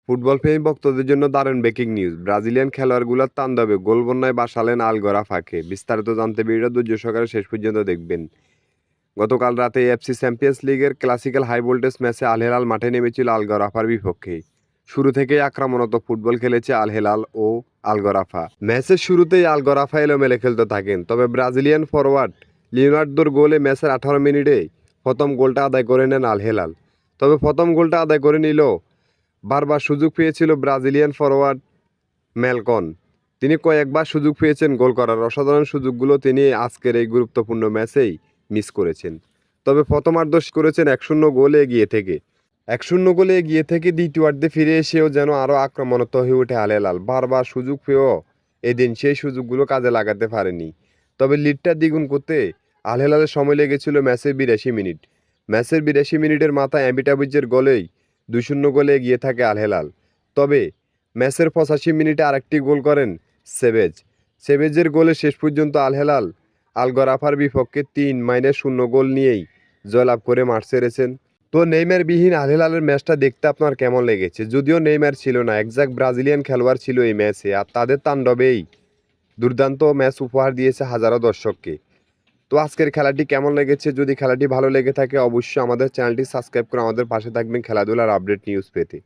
Football প্রেমী ভক্তদের জন্য দারুণ ব্রেকিং নিউজ। ব্রাজিলিয়ান খেলোয়াড়গুলোর তাণ্ডবে গোলবন্যায় ভাসালেন আলগোরাফাকে। বিস্তারিত জানতে ভিডিওটা ধৈর্য সহকারে শেষ পর্যন্ত দেখবেন। গতকাল রাতে এফসি চ্যাম্পিয়ন্স লিগের ক্লাসিক্যাল হাই ভোল্টেজ ম্যাচে আল হেলাল মাঠে নেমেছিল আলগোরাফার বিপক্ষে। শুরু থেকেই আক্রমণাত্মক ফুটবল খেলেছে আল হেলাল ও আলগোরাফা। ম্যাচের শুরুতেই আলগোরাফা এলোমেলে খেলতে থাকেন, তবে ব্রাজিলিয়ান ফরওয়ার্ড লিওনার্দোর গোলে ম্যাচের 18 মিনিটে প্রথম গোলটা আদায় করে নেন আল হেলাল। তবে প্রথম গোলটা আদায় করে নিল বারবার সুযোগ পেয়েছিল ব্রাজিলিয়ান ফরওয়ার্ড ম্যালকন। তিনি কয়েকবার সুযোগ পেয়েছেন গোল করার। অসাধারণ সুযোগগুলো তিনি আজকের এই গুরুত্বপূর্ণ ম্যাচেই মিস করেছেন। তবে প্রথমার্ধ করেছেন 1-0 গোলে এগিয়ে থেকে। 1-0 গোলে এগিয়ে থেকে দ্বিতীয়ার্ধে ফিরে এসেও যেন আরও আক্রমণাত্মক হয়ে ওঠে আল হেলাল। বারবার সুযোগ পেয়েও এদিন সেই সুযোগগুলো কাজে লাগাতে পারেনি। তবে লিডটা দ্বিগুণ করতে আল হেলালের সময় লেগেছিল ম্যাচের 82 মিনিট। ম্যাচের 82 মিনিটের মাথায় অ্যাম্বিটাবিজের গোলেই 2-0 গোলে এগিয়ে থাকে আল হেলাল। তবে ম্যাচের 85 মিনিটে আরেকটি গোল করেন সেভেজের গোলে শেষ পর্যন্ত আল হেলাল আলগোরাফার বিপক্ষে 3-0 গোল নিয়েই জয়লাভ করে মাঠ ছেড়েছেন। তো নেইমার বিহীন আল হেলালের ম্যাচটা দেখতে আপনার কেমন লেগেছে? যদিও নেইমার ছিল না, একজাক্ট ব্রাজিলিয়ান খেলোয়াড় ছিল এই ম্যাচে, আর তাদের তাণ্ডবেই দুর্দান্ত ম্যাচ উপহার দিয়েছে হাজারো দর্শককে। তো আজকের খেলাটি কেমন লেগেছে? যদি খেলাটি ভালো লেগে থাকে অবশ্যই আমাদের চ্যানেলটি সাবস্ক্রাইব করে আমাদের পাশে থাকবেন খেলাধুলার আপডেট নিউজ পেতে।